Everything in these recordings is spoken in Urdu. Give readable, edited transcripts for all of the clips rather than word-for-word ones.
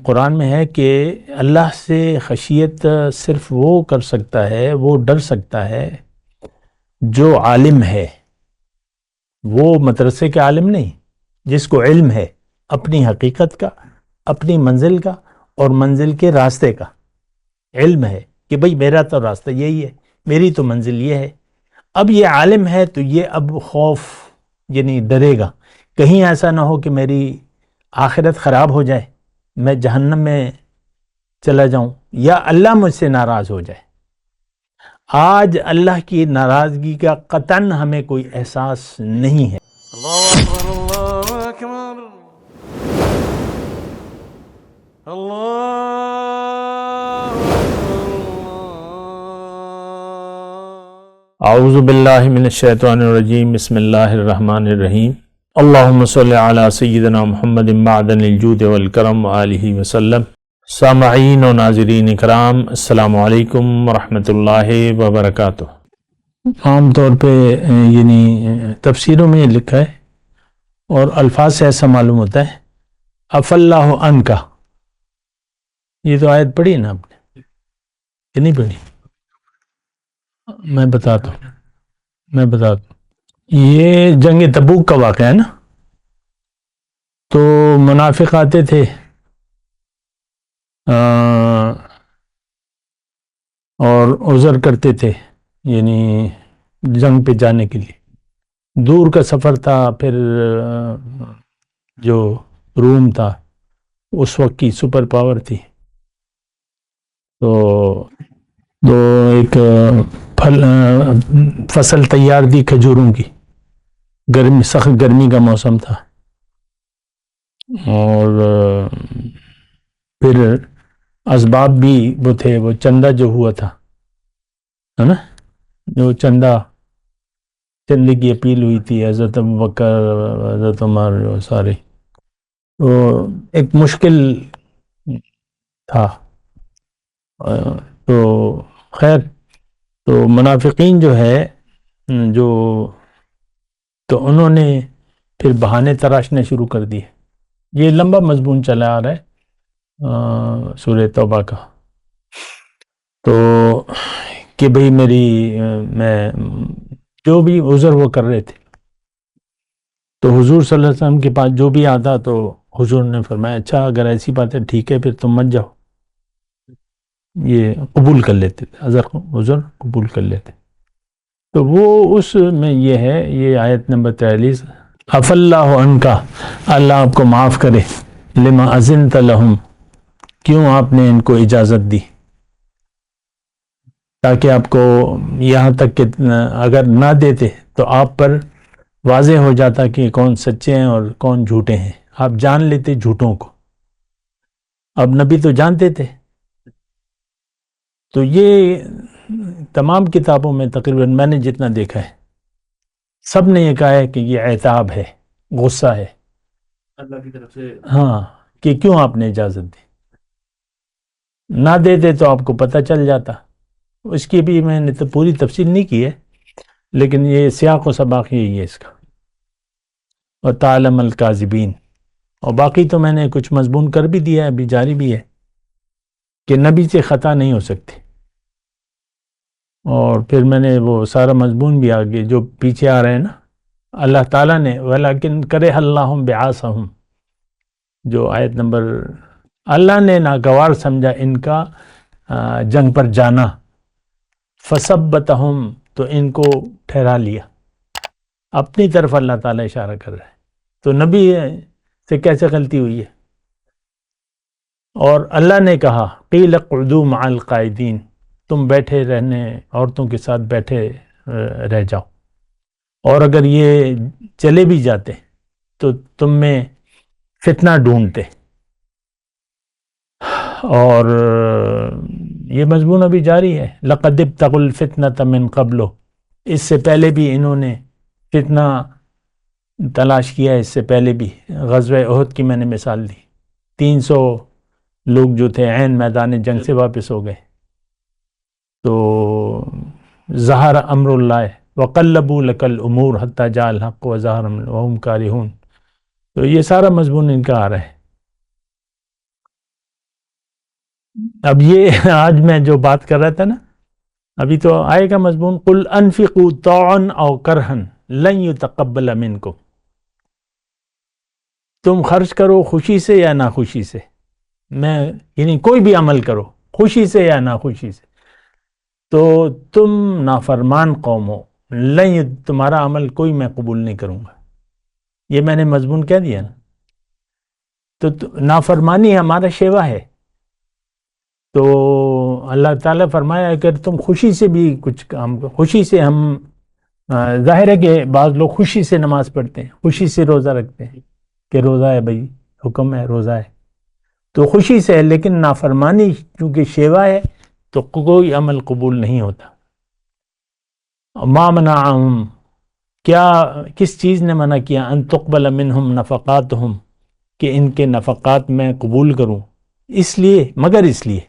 قرآن میں ہے کہ اللہ سے خشیت صرف وہ کر سکتا ہے، وہ ڈر سکتا ہے جو عالم ہے، وہ مدرسے کے عالم نہیں، جس کو علم ہے اپنی حقیقت کا، اپنی منزل کا اور منزل کے راستے کا علم ہے کہ بھئی میرا تو راستہ یہی ہے، میری تو منزل یہ ہے۔ اب یہ عالم ہے تو یہ اب خوف یعنی ڈرے گا کہیں ایسا نہ ہو کہ میری آخرت خراب ہو جائے، میں جہنم میں چلا جاؤں یا اللہ مجھ سے ناراض ہو جائے۔ آج اللہ کی ناراضگی کا قطعاً ہمیں کوئی احساس نہیں ہے۔ اللہ اکبر اللہ اکبر اللہ اعوذ باللہ من الشیطان الرجیم، بسم اللہ الرحمن الرحیم۔ اللہم صلی علی سیدنا محمد معدن الجود والکرم وآلہ وسلم۔ سامعین و ناظرین اکرام، السلام علیکم ورحمۃ اللہ وبرکاتہ۔ عام طور پہ یعنی تفسیروں میں یہ لکھا ہے اور الفاظ سے ایسا معلوم ہوتا ہے عفا اللہ عنک۔ یہ تو آیت پڑھی نا آپ نے کہ نہیں پڑھی؟ میں بتاتا ہوں یہ جنگ تبوک کا واقعہ ہے نا۔ تو منافق آتے تھے اور عذر کرتے تھے یعنی جنگ پہ جانے کے لیے، دور کا سفر تھا، پھر جو روم تھا اس وقت کی سپر پاور تھی، تو ایک فصل تیار دی کھجوروں کی، سخت گرمی کا موسم تھا، اور پھر اسباب بھی وہ تھے، وہ چندہ جو ہوا تھا ہے نا، جو چندے کی اپیل ہوئی تھی، حضرت ابوبکر حضرت عمر سارے، تو ایک مشکل تھا۔ تو خیر، تو منافقین جو ہے تو انہوں نے پھر بہانے تراشنے شروع کر دیے۔ یہ لمبا مضمون چلا آ رہا ہے سورہ توبہ کا، تو کہ بھئی میں جو بھی عذر وہ کر رہے تھے، تو حضور صلی اللہ علیہ وسلم کے پاس جو بھی آتا تو حضور نے فرمایا اچھا اگر ایسی بات ہے ٹھیک ہے، پھر تم مت جاؤ، یہ قبول کر لیتے تھے، عذر قبول کر لیتے۔ تو وہ اس میں یہ ہے، یہ آیت نمبر 43، عفا اللہ عنک، اللہ آپ کو معاف کرے، لما اذنت لہم، کیوں آپ نے ان کو اجازت دی، تاکہ آپ کو یہاں تک کہ اگر نہ دیتے تو آپ پر واضح ہو جاتا کہ کون سچے ہیں اور کون جھوٹے ہیں، آپ جان لیتے جھوٹوں کو۔ اب نبی تو جانتے تھے، تو یہ تمام کتابوں میں تقریباً میں نے جتنا دیکھا ہے سب نے یہ کہا ہے کہ یہ عتاب ہے، غصہ ہے اللہ کی طرف سے، ہاں، کہ کیوں آپ نے اجازت دی، نہ دیتے تو آپ کو پتہ چل جاتا۔ اس کی بھی میں نے تو پوری تفصیل نہیں کی ہے، لیکن یہ سیاق و سباق یہی ہے اس کا، اور تعلم الکاذبین، اور باقی تو میں نے کچھ مضمون کر بھی دیا ہے، ابھی جاری بھی ہے کہ نبی سے خطا نہیں ہو سکتی، اور پھر میں نے وہ سارا مضمون بھی آگے جو پیچھے آ رہے ہیں نا، اللہ تعالیٰ نے وَلَكِنْ كَرِهَ اللَّهُ بِعَاثَهُمْ، جو آیت نمبر، اللہ نے ناگوار سمجھا ان کا جنگ پر جانا، فَثَبَّتَهُمْ، تو ان کو ٹھہرا لیا، اپنی طرف اللہ تعالیٰ اشارہ کر رہا ہے، تو نبی سے کیسے غلطی ہوئی ہے؟ اور اللہ نے کہا قِيلَ اقْعُدُوا مَعَ الْقَاعِدِينَ، تم بیٹھے رہنے عورتوں کے ساتھ بیٹھے رہ جاؤ، اور اگر یہ چلے بھی جاتے تو تم میں فتنہ ڈھونڈتے۔ اور یہ مضمون ابھی جاری ہے، لَقَدِ ابْتَغُوا الْفِتْنَةَ مِنْ قَبْلُ، اس سے پہلے بھی انہوں نے فتنہ تلاش کیا ہے، اس سے پہلے بھی غزوہ احد کی میں نے مثال دی، 300 لوگ جو تھے عین میدان جنگ سے واپس ہو گئے، تو ظہر امر اللہ وقلبوا لک الامور حتی جاء الحق وظہر وهم کارہون، تو یہ سارا مضمون ان کا آ رہا ہے۔ اب یہ آج میں جو بات کر رہا تھا نا، ابھی تو آئے گا مضمون، قل انفقوا طوعا او کرہا لن یتقبل منکم، تم خرچ کرو خوشی سے یا ناخوشی سے، میں یعنی کوئی بھی عمل کرو خوشی سے یا ناخوشی سے، تو تم نافرمان قوم ہو، تمہارا عمل کوئی میں قبول نہیں کروں گا. یہ میں نے مضمون کہہ دیا نا. تو نافرمانی ہمارا شیوا ہے. تو اللہ تعالیٰ فرمایا اگر تم خوشی سے بھی کچھ کام، خوشی سے ہم ظاہر ہے کہ بعض لوگ خوشی سے نماز پڑھتے ہیں، خوشی سے روزہ رکھتے ہیں کہ روزہ ہے بھائی، حکم ہے روزہ ہے، تو خوشی سے ہے، لیکن نافرمانی چونکہ شیوا ہے تو کوئی عمل قبول نہیں ہوتا. ما منعہم، کیا کس چیز نے منع کیا، ان تقبل منہم نفقاتہم، کہ ان کے نفقات میں قبول کروں، اس لیے، مگر اس لیے.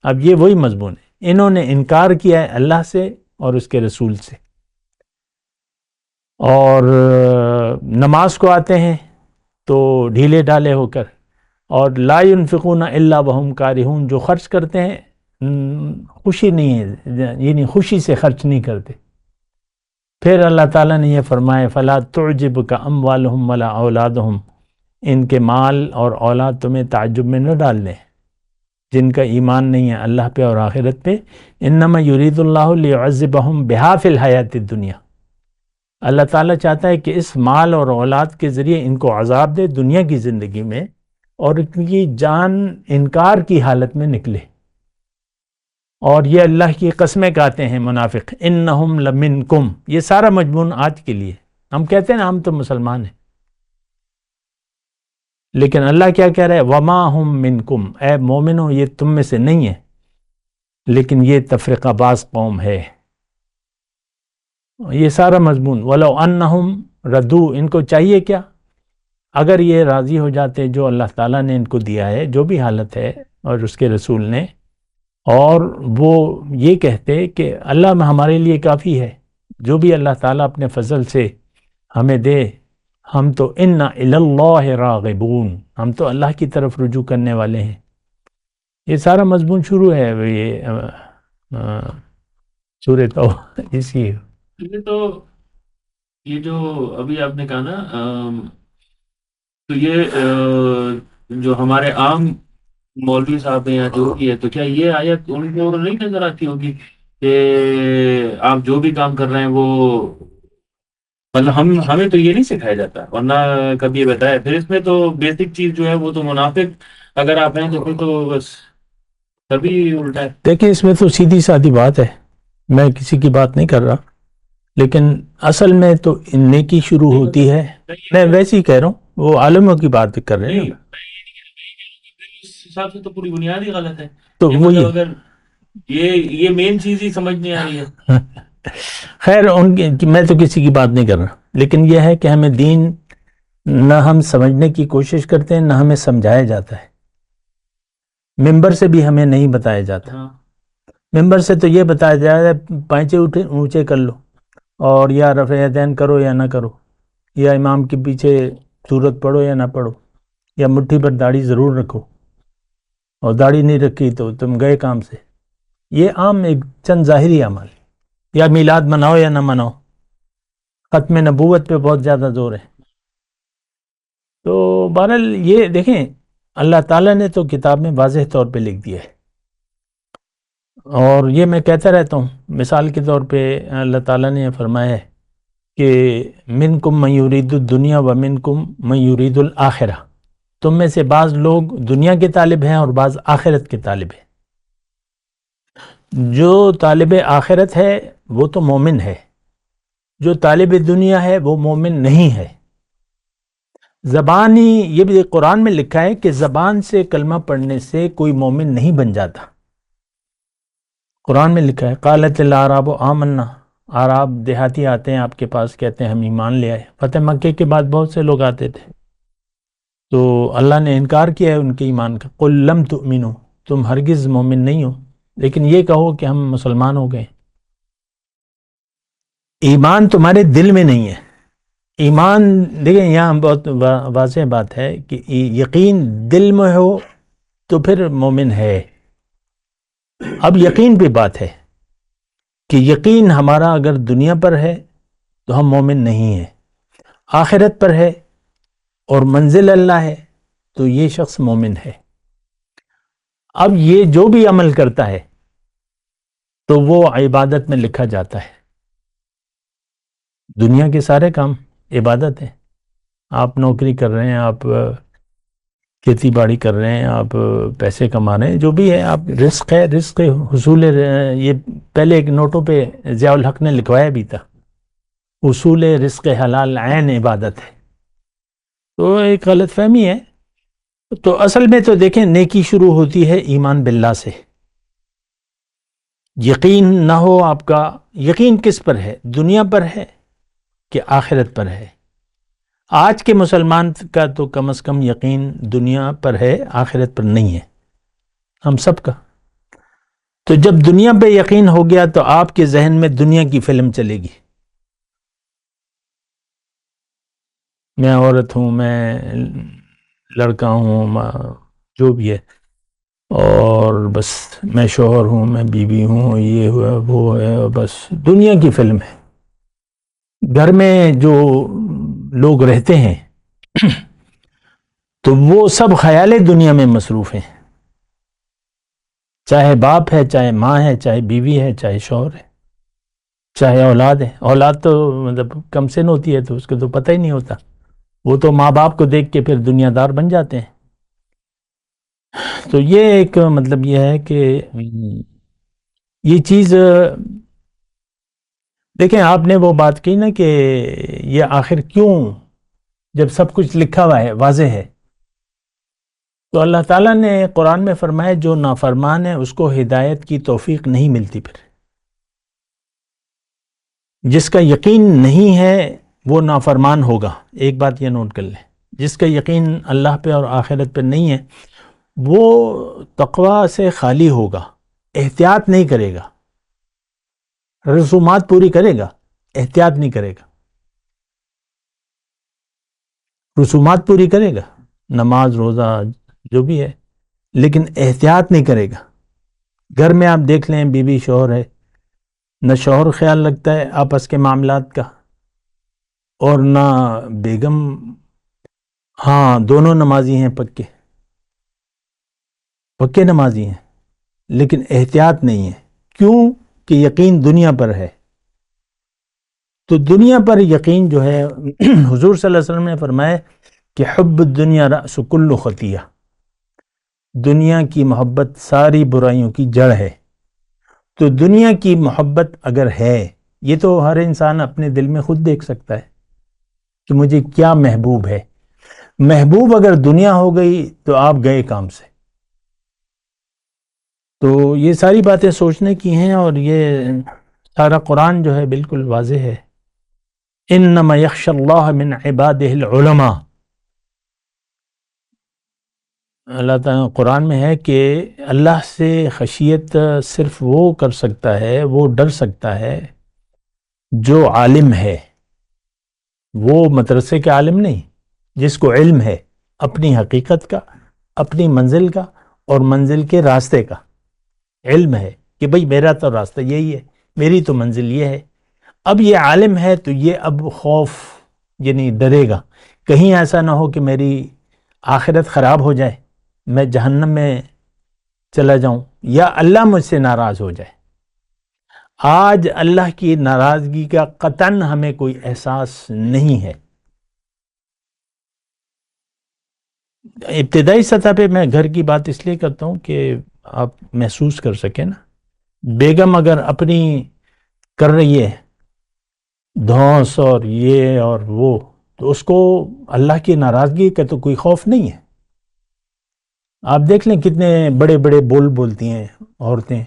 اب یہ وہی مضمون ہے، انہوں نے انکار کیا ہے اللہ سے اور اس کے رسول سے، اور نماز کو آتے ہیں تو ڈھیلے ڈالے ہو کر، اور لا ينفقون الا وهم کارہون، جو خرچ کرتے ہیں خوشی نہیں ہے، یعنی خوشی سے خرچ نہیں کرتے. پھر اللہ تعالیٰ نے یہ فرمایا فلا تعجبک اموالہم ولا اولادہم، ان کے مال اور اولاد تمہیں تعجب میں نہ ڈال دیں جن کا ایمان نہیں ہے اللہ پہ اور آخرت پہ. انما یرید اللہ لیعذبہم بہا فی الحیات الدنیا، اللہ تعالیٰ چاہتا ہے کہ اس مال اور اولاد کے ذریعے ان کو عذاب دے دنیا کی زندگی میں، اور ان کی جان انکار کی حالت میں نکلے. اور یہ اللہ کی قسمیں کھاتے ہیں منافق، انہم لمنکم. یہ سارا مضمون آج کے لیے، ہم کہتے ہیں نا ہم تو مسلمان ہیں، لیکن اللہ کیا کہہ رہا ہے، وما ہم منکم، اے مومنو یہ تم میں سے نہیں ہے، لیکن یہ تفرقہ باز قوم ہے. یہ سارا مضمون، ولو انہم ردو، ان کو چاہیے کیا، اگر یہ راضی ہو جاتے جو اللہ تعالیٰ نے ان کو دیا ہے، جو بھی حالت ہے اور اس کے رسول نے، اور وہ یہ کہتے کہ اللہ ہمارے لیے کافی ہے، جو بھی اللہ تعالیٰ اپنے فضل سے ہمیں دے، ہم تو انا الی اللہ راغبون، ہم تو اللہ کی طرف رجوع کرنے والے ہیں. یہ سارا مضمون شروع ہے یہ سورہ توبہ اسی. یہ تو یہ جو ابھی آپ نے کہا نا تو یہ جو ہمارے عام مولوی صاحب ہیں یا جو بھی ہے، تو کیا یہ آیت ان کو نہیں نظر آتی ہوگی کہ آپ جو بھی کام کر رہے ہیں وہ، مطلب ہمیں تو یہ نہیں سکھایا جاتا، ورنہ کبھی یہ بتایا. پھر اس میں تو بیسک چیز جو ہے وہ تو منافق اگر آپ ہیں تو پھر تو بس تبھی الٹا ہے. دیکھیں اس میں تو سیدھی سادی بات ہے، میں کسی کی بات نہیں کر رہا، لیکن اصل میں تو نیکی شروع ہوتی ہے. میں ویسے ہی کہہ رہا ہوں، وہ عالموں کی بات کر رہے ہیں نہیں، اس حساب سے تو پوری بنیاد ہی غلط ہے. تو یہ وہی مطلب اگر یہ مین چیز ہی سمجھ نہیں آ رہی ہے. خیر ان کی میں تو کسی کی بات نہیں کر رہا، لیکن یہ ہے کہ ہمیں دین نہ ہم سمجھنے کی کوشش کرتے ہیں، نہ ہمیں سمجھایا جاتا ہے. ممبر سے بھی ہمیں نہیں بتایا جاتا. ہاں ممبر سے تو یہ بتایا جاتا ہے پائچے اونچے کر لو، اور یا رفع یدین کرو یا نہ کرو، یا امام کے پیچھے سورت پڑھو یا نہ پڑھو، یا مٹھی پر داڑھی ضرور رکھو، اور داڑھی نہیں رکھی تو تم گئے کام سے. یہ عام ایک چند ظاہری عمل، یا میلاد مناؤ یا نہ مناؤ، ختم نبوت پہ بہت زیادہ زور ہے. تو بہرحال یہ دیکھیں اللہ تعالیٰ نے تو کتاب میں واضح طور پہ لکھ دیا ہے، اور یہ میں کہتا رہتا ہوں. مثال کے طور پہ اللہ تعالیٰ نے یہ فرمایا ہے کہ منکم من یرید الدنیا و منکم من یرید الآخرہ، تم میں سے بعض لوگ دنیا کے طالب ہیں اور بعض آخرت کے طالب ہیں. جو طالب آخرت ہے وہ تو مومن ہے، جو طالب دنیا ہے وہ مومن نہیں ہے. زبانی، یہ بھی قرآن میں لکھا ہے کہ زبان سے کلمہ پڑھنے سے کوئی مومن نہیں بن جاتا. قرآن میں لکھا ہے قالت الاعراب آمنا، اعراب دیہاتی آتے ہیں آپ کے پاس، کہتے ہیں ہم ایمان لے آئے. فتح مکے کے بعد بہت سے لوگ آتے تھے، تو اللہ نے انکار کیا ہے ان کے ایمان کا. قل لم تؤمنوا، تم ہرگز مومن نہیں ہو، لیکن یہ کہو کہ ہم مسلمان ہو گئے. ایمان تمہارے دل میں نہیں ہے. ایمان دیکھیں یہاں بہت واضح بات ہے کہ یقین دل میں ہو تو پھر مومن ہے. اب یقین پہ بات ہے کہ یقین ہمارا اگر دنیا پر ہے تو ہم مومن نہیں ہیں، آخرت پر ہے اور منزل اللہ ہے تو یہ شخص مومن ہے۔ اب یہ جو بھی عمل کرتا ہے تو وہ عبادت میں لکھا جاتا ہے۔ دنیا کے سارے کام عبادت ہیں۔ آپ نوکری کر رہے ہیں، آپ کھیتی باڑی کر رہے ہیں، آپ پیسے کما رہے ہیں، جو بھی ہے، آپ رزق ہے، رزق حصول یہ پہلے ایک نوٹوں پہ ضیاء الحق نے لکھوایا بھی تھا، حصول رزق حلال عین عبادت ہے۔ تو ایک غلط فہمی ہے۔ تو اصل میں تو دیکھیں، نیکی شروع ہوتی ہے ایمان باللہ سے۔ یقین نہ ہو آپ کا، یقین کس پر ہے؟ دنیا پر ہے کہ آخرت پر ہے؟ آج کے مسلمان کا تو کم از کم یقین دنیا پر ہے، آخرت پر نہیں ہے، ہم سب کا۔ تو جب دنیا پہ یقین ہو گیا تو آپ کے ذہن میں دنیا کی فلم چلے گی۔ میں عورت ہوں، میں لڑکا ہوں، جو بھی ہے، اور بس میں شوہر ہوں، میں بیوی ہوں، یہ ہوا وہ ہے، بس دنیا کی فلم ہے۔ گھر میں جو لوگ رہتے ہیں تو وہ سب خیال دنیا میں مصروف ہیں، چاہے باپ ہے، چاہے ماں ہے، چاہے بیوی ہے، چاہے شوہر ہے، چاہے اولاد ہے۔ اولاد تو مطلب کم سن ہوتی ہے تو اس کو تو پتہ ہی نہیں ہوتا، وہ تو ماں باپ کو دیکھ کے پھر دنیا دار بن جاتے ہیں۔ تو یہ ایک مطلب یہ ہے کہ یہ چیز، دیکھیں آپ نے وہ بات کی نا کہ یہ آخر کیوں، جب سب کچھ لکھا ہوا ہے، واضح ہے، تو اللہ تعالیٰ نے قرآن میں فرمایا جو نافرمان ہے اس کو ہدایت کی توفیق نہیں ملتی۔ پھر جس کا یقین نہیں ہے وہ نافرمان ہوگا۔ ایک بات یہ نوٹ کر لیں، جس کا یقین اللہ پہ اور آخرت پہ نہیں ہے وہ تقوی سے خالی ہوگا، احتیاط نہیں کرے گا، رسومات پوری کرے گا، احتیاط نہیں کرے گا۔ رسومات پوری کرے گا، نماز روزہ جو بھی ہے، لیکن احتیاط نہیں کرے گا۔ گھر میں آپ دیکھ لیں، بیوی شوہر ہے، نہ شوہر خیال رکھتا ہے آپس کے معاملات کا اور نہ بیگم، ہاں دونوں نمازی ہیں، پکے نمازی ہیں، لیکن احتیاط نہیں ہے۔ کیوں کہ یقین دنیا پر ہے۔ تو دنیا پر یقین جو ہے حضور صلی اللہ علیہ وسلم نے فرمایا کہ حب الدنیا رأس کل خطیہ، دنیا کی محبت ساری برائیوں کی جڑ ہے۔ تو دنیا کی محبت اگر ہے، یہ تو ہر انسان اپنے دل میں خود دیکھ سکتا ہے کہ مجھے کیا محبوب ہے۔ محبوب اگر دنیا ہو گئی تو آپ گئے کام سے۔ تو یہ ساری باتیں سوچنے کی ہیں، اور یہ سارا قرآن جو ہے بالکل واضح ہے۔ انما یخشی اللہ من عبادہ العلماء، اللہ تعالیٰ قرآن میں ہے کہ اللہ سے خشیت صرف وہ کر سکتا ہے، وہ ڈر سکتا ہے جو عالم ہے۔ وہ مدرسے کے عالم نہیں، جس کو علم ہے اپنی حقیقت کا، اپنی منزل کا اور منزل کے راستے کا علم ہے کہ بھئی میرا تو راستہ یہی ہے، میری تو منزل یہ ہے۔ اب یہ عالم ہے تو یہ اب خوف، یعنی ڈرے گا کہیں ایسا نہ ہو کہ میری آخرت خراب ہو جائے، میں جہنم میں چلا جاؤں، یا اللہ مجھ سے ناراض ہو جائے۔ آج اللہ کی ناراضگی کا قطعاً ہمیں کوئی احساس نہیں ہے۔ ابتدائی سطح پہ میں گھر کی بات اس لیے کرتا ہوں کہ آپ محسوس کر سکیں نا، بیگم اگر اپنی کر رہی ہے دھوس اور یہ اور وہ، تو اس کو اللہ کی ناراضگی کا تو کوئی خوف نہیں ہے۔ آپ دیکھ لیں کتنے بڑے بڑے بول بولتی ہیں عورتیں،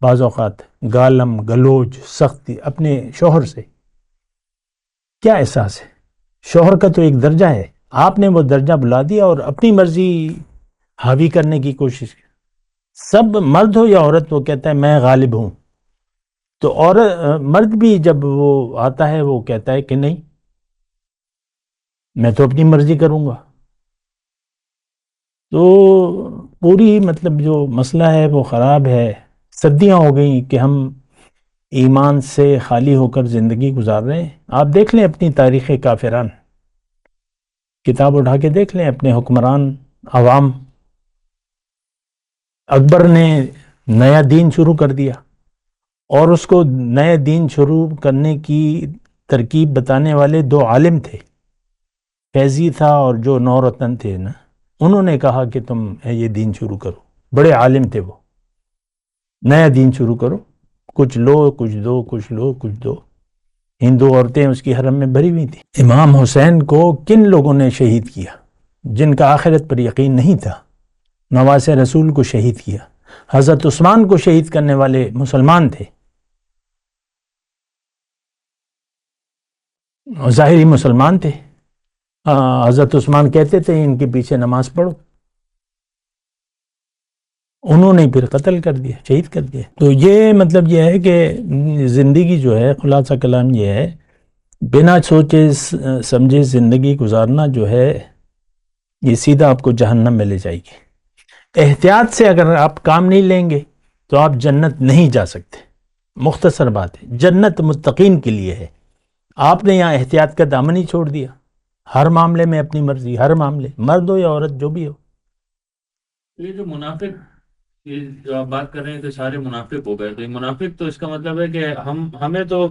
بعض اوقات گالم گلوچ سختی اپنے شوہر سے، کیا احساس ہے؟ شوہر کا تو ایک درجہ ہے، آپ نے وہ درجہ بلا دیا اور اپنی مرضی حاوی کرنے کی کوشش کی۔ سب مرد ہو یا عورت وہ کہتا ہے میں غالب ہوں، تو مرد بھی جب وہ آتا ہے وہ کہتا ہے کہ نہیں، میں تو اپنی مرضی کروں گا۔ تو پوری مطلب جو مسئلہ ہے وہ خراب ہے، صدیاں ہو گئیں کہ ہم ایمان سے خالی ہو کر زندگی گزار رہے ہیں. آپ دیکھ لیں اپنی تاریخ کافران، کتاب اٹھا کے دیکھ لیں اپنے حکمران عوام. اکبر نے نیا دین شروع کر دیا، اور اس کو نئے دین شروع کرنے کی ترکیب بتانے والے دو عالم تھے، فیضی تھا اور جو نورتن تھے نا، انہوں نے کہا کہ تم یہ دین شروع کرو. بڑے عالم تھے وہ. نیا دین شروع کرو، کچھ لو کچھ دو، کچھ لو کچھ دو. ہندو عورتیں اس کی حرم میں بھری ہوئی تھیں. امام حسین کو کن لوگوں نے شہید کیا؟ جن کا آخرت پر یقین نہیں تھا. نواز رسول کو شہید کیا. حضرت عثمان کو شہید کرنے والے مسلمان تھے، ظاہری مسلمان تھے. حضرت عثمان کہتے تھے ان کے پیچھے نماز پڑھو، انہوں نے پھر قتل کر دیا، شہید کر دیا. تو یہ مطلب یہ ہے کہ زندگی جو ہے، خلاصہ کلام یہ ہے، بنا سوچے سمجھے زندگی گزارنا جو ہے یہ سیدھا آپ کو جہنم میں لے جائے گی. احتیاط سے اگر آپ کام نہیں لیں گے تو آپ جنت نہیں جا سکتے. مختصر بات ہے، جنت متقین کے لیے ہے. آپ نے یہاں احتیاط کا دامن ہی چھوڑ دیا، ہر معاملے میں اپنی مرضی، ہر معاملے، مرد ہو یا عورت جو بھی ہو. یہ جو منافق، یہ جو آپ بات کر رہے ہیں کہ سارے منافق ہو گئے، تو یہ منافق تو اس کا مطلب ہے کہ ہمیں تو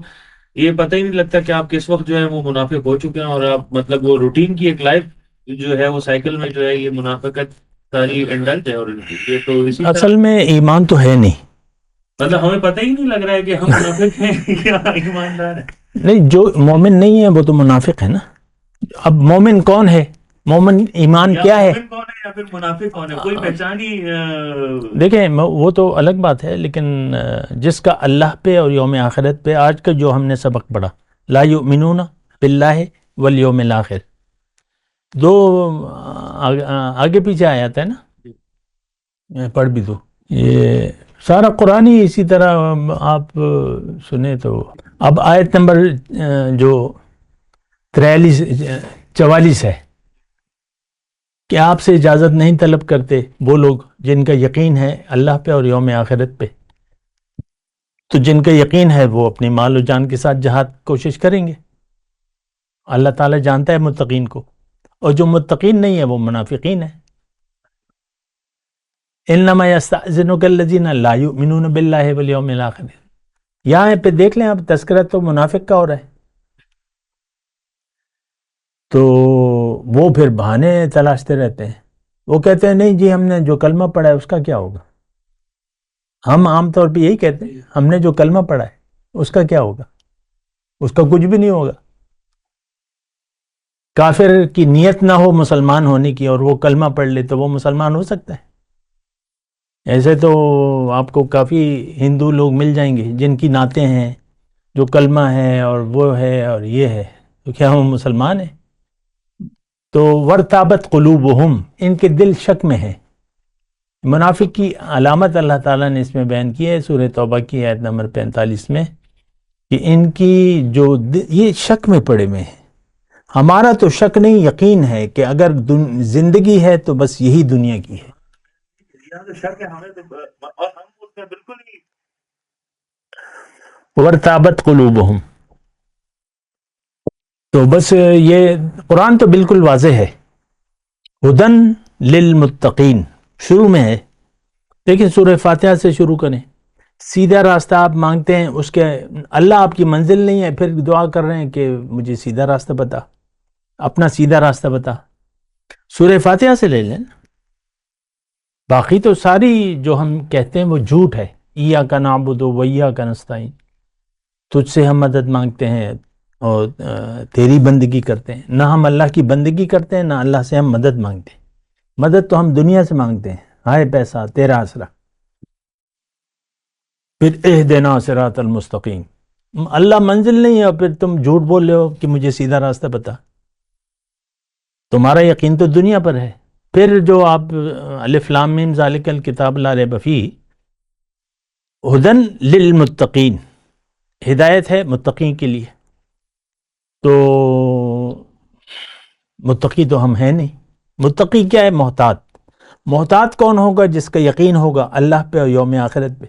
یہ پتہ ہی نہیں لگتا کہ آپ کس وقت جو ہے وہ منافق ہو چکے ہیں، اور آپ مطلب وہ روٹین کی ایک لائف جو ہے وہ سائیکل میں جو ہے یہ منافقت ساری انڈلٹ ہے. اور یہ تو اسی طرح اصل میں ایمان تو ہے نہیں. مطلب ہمیں پتہ ہی نہیں لگ رہا ہے کہ ہم منافق ہیں یا ایماندار ہیں. نہیں، جو مومن نہیں ہے وہ تو منافق ہے نا. اب مومن کون ہے؟ مومن ایمان کیا ہے؟ مومن کون ہے یا پھر منافق کون ہے؟ کوئی پہچان ہی دیکھیں وہ تو الگ بات ہے، لیکن جس کا اللہ پہ اور یوم آخرت پہ، آج کا جو ہم نے سبق پڑھا، لا یؤمنون باللہ والیوم الاخر، دو آگے پیچھے آیات ہے نا، میں پڑھ بھی دوں. یہ سارا قرآن ہی اسی طرح آپ سنیں تو. اب آیت نمبر جو 44 ہے کہ آپ سے اجازت نہیں طلب کرتے وہ لوگ جن کا یقین ہے اللہ پہ اور یوم آخرت پہ. تو جن کا یقین ہے وہ اپنی مال و جان کے ساتھ جہاد کوشش کریں گے. اللہ تعالیٰ جانتا ہے متقین کو، اور جو متقین نہیں ہے وہ منافقین ہے. انما یستأذنک الذین لا یؤمنون باللہ والیوم الاخر. یہاں پہ دیکھ لیں آپ، تذکرہ تو منافق کا ہو رہا ہے. تو وہ پھر بہانے تلاشتے رہتے ہیں. وہ کہتے ہیں نہیں جی ہم نے جو کلمہ پڑھا ہے اس کا کیا ہوگا. ہم عام طور پہ یہی کہتے ہیں، ہم نے جو کلمہ پڑھا ہے اس کا کیا ہوگا، اس کا کچھ بھی نہیں ہوگا. کافر کی نیت نہ ہو مسلمان ہونے کی اور وہ کلمہ پڑھ لے تو وہ مسلمان ہو سکتا ہے. ایسے تو آپ کو کافی ہندو لوگ مل جائیں گے جن کی نعتیں ہیں، جو کلمہ ہے اور وہ ہے اور یہ ہے، تو کیا وہ مسلمان ہیں؟ تو ورتابت قلوبہم، ان کے دل شک میں ہیں. منافق کی علامت اللہ تعالیٰ نے اس میں بیان کی ہے سورہ توبہ کی آیت نمبر 45 میں، کہ ان کی جو یہ شک میں پڑے ہوئے ہیں. ہمارا تو شک نہیں، یقین ہے کہ اگر زندگی ہے تو بس یہی دنیا کی ہے. شک ہے ہمیں اور ہم اس میں بالکل ہی ورتابت قلوبہم. تو بس یہ قرآن تو بالکل واضح ہے، ہدن للمتقین شروع میں ہے. دیکھیں سورہ فاتحہ سے شروع کریں، سیدھا راستہ آپ مانگتے ہیں، اس کے اللہ آپ کی منزل نہیں ہے، پھر دعا کر رہے ہیں کہ مجھے سیدھا راستہ بتا، اپنا سیدھا راستہ بتا. سورہ فاتحہ سے لے لیں. باقی تو ساری جو ہم کہتے ہیں وہ جھوٹ ہے. ایاک نعبد و ایاک نستعین، تجھ سے ہم مدد مانگتے ہیں اور تیری بندگی کرتے ہیں. نہ ہم اللہ کی بندگی کرتے ہیں، نہ اللہ سے ہم مدد مانگتے ہیں. مدد تو ہم دنیا سے مانگتے ہیں، ہائے پیسہ تیرا آسرا. پھر اہدنا صراط المستقیم، اللہ منزل نہیں ہے اور پھر تم جھوٹ بول رہے ہو کہ مجھے سیدھا راستہ بتا. تمہارا یقین تو دنیا پر ہے. پھر جو آپ الف لام میم ذالک الکتاب لا ریب فیہ، ہدن للمتقین، ہدایت ہے متقین کے لیے. تو متقی تو ہم ہیں نہیں. متقی کیا ہے؟ محتاط. محتاط کون ہوگا؟ جس کا یقین ہوگا اللہ پہ اور یوم آخرت پہ.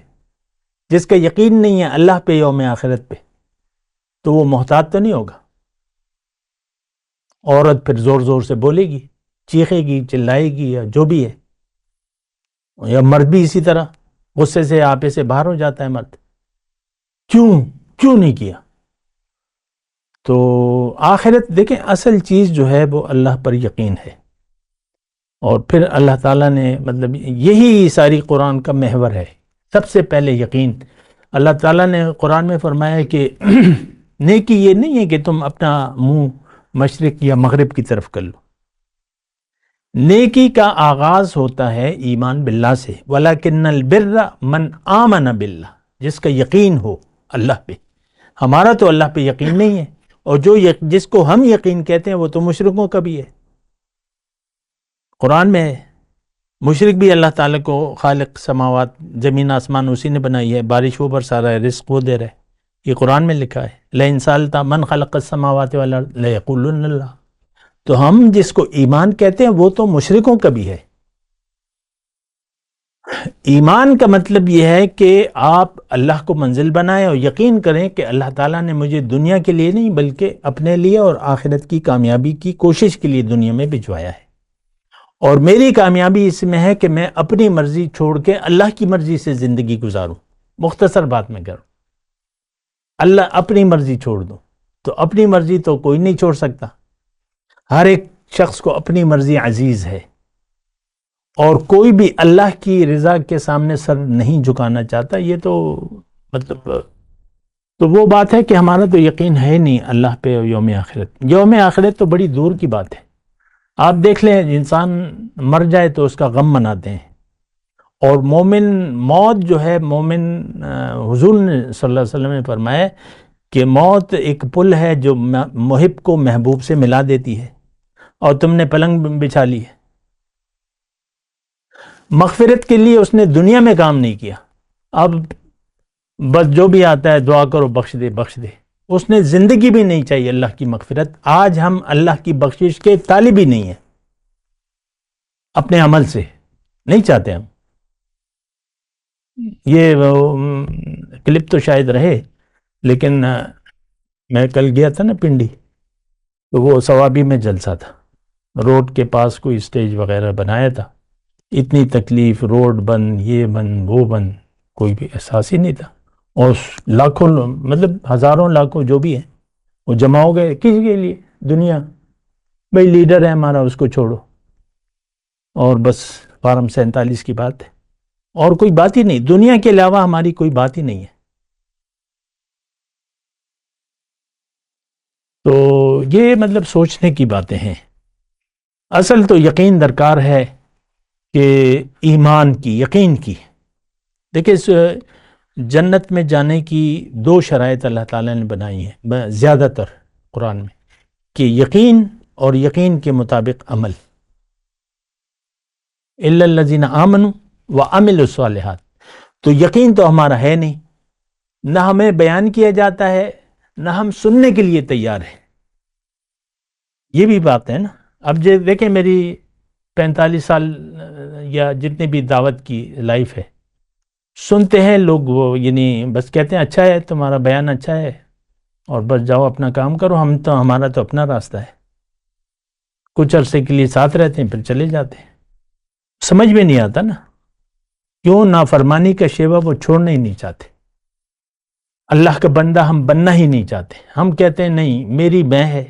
جس کا یقین نہیں ہے اللہ پہ یوم آخرت پہ تو وہ محتاط تو نہیں ہوگا. عورت پھر زور زور سے بولے گی، چیخے گی، چلائے گی، یا جو بھی ہے، یا مرد بھی اسی طرح غصے سے آپے سے باہر ہو جاتا ہے مرد. کیوں نہیں کیا؟ تو آخرت دیکھیں، اصل چیز جو ہے وہ اللہ پر یقین ہے. اور پھر اللہ تعالیٰ نے مطلب یہی ساری قرآن کا محور ہے. سب سے پہلے یقین. اللہ تعالیٰ نے قرآن میں فرمایا کہ نیکی یہ نہیں ہے کہ تم اپنا منہ مشرق یا مغرب کی طرف کر لو. نیکی کا آغاز ہوتا ہے ایمان باللہ سے. وَلَكِنَّ الْبِرَّ مَنْ آمَنَ بِاللَّهِ، جس کا یقین ہو اللہ پہ. ہمارا تو اللہ پہ یقین نہیں ہے، اور جس کو ہم یقین کہتے ہیں وہ تو مشرکوں کا بھی ہے. قرآن میں ہے مشرک بھی اللہ تعالیٰ کو خالق سماوات، زمین آسمان اسی نے بنائی ہے، بارش وہ برسا رہا ہے، رزق وہ دے رہا ہے. یہ قرآن میں لکھا ہے لَإِن سَأَلْتَ مَنْ خَلَقَ السَّمَاوَاتِ وَالْأَرْضَ لَيَقُولُنَّ اللَّهُ. تو ہم جس کو ایمان کہتے ہیں وہ تو مشرکوں کا بھی ہے. ایمان کا مطلب یہ ہے کہ آپ اللہ کو منزل بنائیں اور یقین کریں کہ اللہ تعالیٰ نے مجھے دنیا کے لیے نہیں بلکہ اپنے لیے اور آخرت کی کامیابی کی کوشش کے لیے دنیا میں بھجوایا ہے. اور میری کامیابی اس میں ہے کہ میں اپنی مرضی چھوڑ کے اللہ کی مرضی سے زندگی گزاروں. مختصر بات میں کروں، اللہ اپنی مرضی چھوڑ دوں. تو اپنی مرضی تو کوئی نہیں چھوڑ سکتا. ہر ایک شخص کو اپنی مرضی عزیز ہے، اور کوئی بھی اللہ کی رضا کے سامنے سر نہیں جھکانا چاہتا. یہ تو مطلب تو وہ بات ہے کہ ہمارا تو یقین ہے نہیں اللہ پہ اور یوم آخرت. یوم آخرت تو بڑی دور کی بات ہے. آپ دیکھ لیں انسان مر جائے تو اس کا غم مناتے ہیں، اور مومن موت جو ہے، مومن حضور نے صلی اللہ علیہ وسلم نے فرمایا کہ موت ایک پل ہے جو محب کو محبوب سے ملا دیتی ہے، اور تم نے پلنگ بچھا لی ہے. مغفرت کے لیے اس نے دنیا میں کام نہیں کیا، اب بس جو بھی آتا ہے دعا کرو بخش دے بخش دے. اس نے زندگی بھی نہیں چاہیے اللہ کی مغفرت. آج ہم اللہ کی بخشش کے طالب ہی نہیں ہیں، اپنے عمل سے نہیں چاہتے ہم. یہ کلپ تو شاید رہے، لیکن میں کل گیا تھا نا پنڈی، تو وہ ثوابی میں جلسہ تھا. روڈ کے پاس کوئی اسٹیج وغیرہ بنایا تھا. اتنی تکلیف، روڈ بند، یہ بند وہ بند، کوئی بھی احساس ہی نہیں تھا. اور لاکھوں مطلب ہزاروں لاکھوں جو بھی ہیں وہ جمع ہو گئے. کس کے لیے؟ دنیا. بھئی لیڈر ہے ہمارا، اس کو چھوڑو، اور بس فارم 47 کی بات ہے، اور کوئی بات ہی نہیں. دنیا کے علاوہ ہماری کوئی بات ہی نہیں ہے. تو یہ مطلب سوچنے کی باتیں ہیں. اصل تو یقین درکار ہے کہ ایمان کی، یقین کی. دیکھیں جنت میں جانے کی 2 شرائط اللہ تعالیٰ نے بنائی ہیں زیادہ تر قرآن میں، کہ یقین اور یقین کے مطابق عمل. الا الذین آمنوا وعملوا الصالحات. تو یقین تو ہمارا ہے نہیں، نہ ہمیں بیان کیا جاتا ہے، نہ ہم سننے کے لیے تیار ہیں. یہ بھی بات ہے نا. اب دیکھیں میری 45 سال یا جتنے بھی دعوت کی لائف ہے، سنتے ہیں لوگ، وہ یعنی بس کہتے ہیں اچھا ہے تمہارا بیان، اچھا ہے، اور بس جاؤ اپنا کام کرو. ہمارا تو اپنا راستہ ہے. کچھ عرصے کے لیے ساتھ رہتے ہیں پھر چلے جاتے ہیں. سمجھ میں نہیں آتا نا کیوں نافرمانی کا شیوا وہ چھوڑنا ہی نہیں چاہتے. اللہ کا بندہ ہم بننا ہی نہیں چاہتے. ہم کہتے ہیں نہیں، میری میں ہے،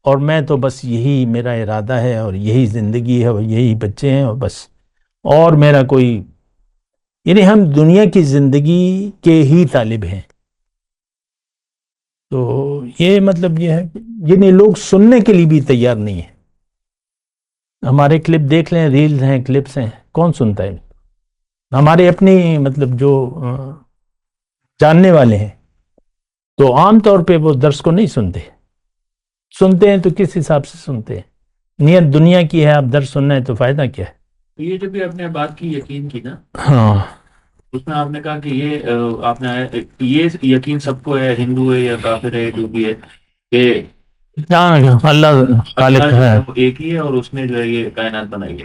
اور میں تو بس یہی میرا ارادہ ہے، اور یہی زندگی ہے، اور یہی بچے ہیں، اور بس، اور میرا کوئی، یعنی ہم دنیا کی زندگی کے ہی طالب ہیں. تو یہ مطلب یہ ہے، یعنی لوگ سننے کے لیے بھی تیار نہیں ہیں. ہمارے کلپ دیکھ لیں، ریلز ہیں، کلپس ہیں، کون سنتا ہے؟ ہمارے اپنی مطلب جو جاننے والے ہیں تو عام طور پہ وہ درس کو نہیں سنتے ہیں. تو کس حساب سے سنتے ہیں؟ نیت دنیا کی ہے، اب درس سننا ہے تو فائدہ کیا ہے؟ یہ جو بھی آپ نے بات کی یقین کی نا، ہاں، اس میں آپ نے کہا کہ یہ آپ نے یہ یقین سب کو ہے، ہندو ہے یا کافر ہے، جو بھی ہے، کہ اللہ خالق اللہ جو ہے. ہے وہ ایک ہی ہے، اور اس نے جو ہے یہ کائنات بنائی ہے.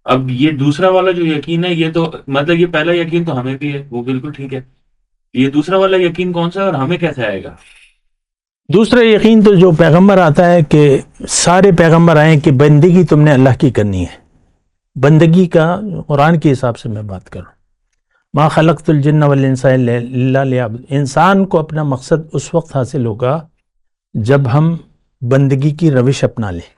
اب یہ دوسرا والا جو یقین ہے، یہ تو مطلب یہ پہلا یقین تو ہمیں بھی ہے، وہ بالکل ٹھیک ہے. یہ دوسرا والا یقین کون سا ہے اور ہمیں کیسے آئے گا؟ دوسرا یقین تو جو پیغمبر آتا ہے کہ سارے پیغمبر آئیں کہ بندگی تم نے اللہ کی کرنی ہے. بندگی کا قرآن کے حساب سے میں بات کروں، ما خلقت الجن والانس الا لیعبدون. انسان کو اپنا مقصد اس وقت حاصل ہوگا جب ہم بندگی کی روش اپنا لیں.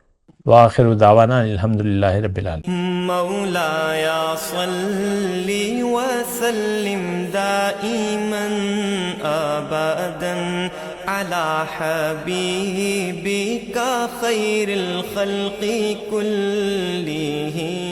وآخر دعوانا الحمدللہ رب العالمین. مولایا صلی وسلم دائما ابدا على حبيبك خير الخلق كلهم.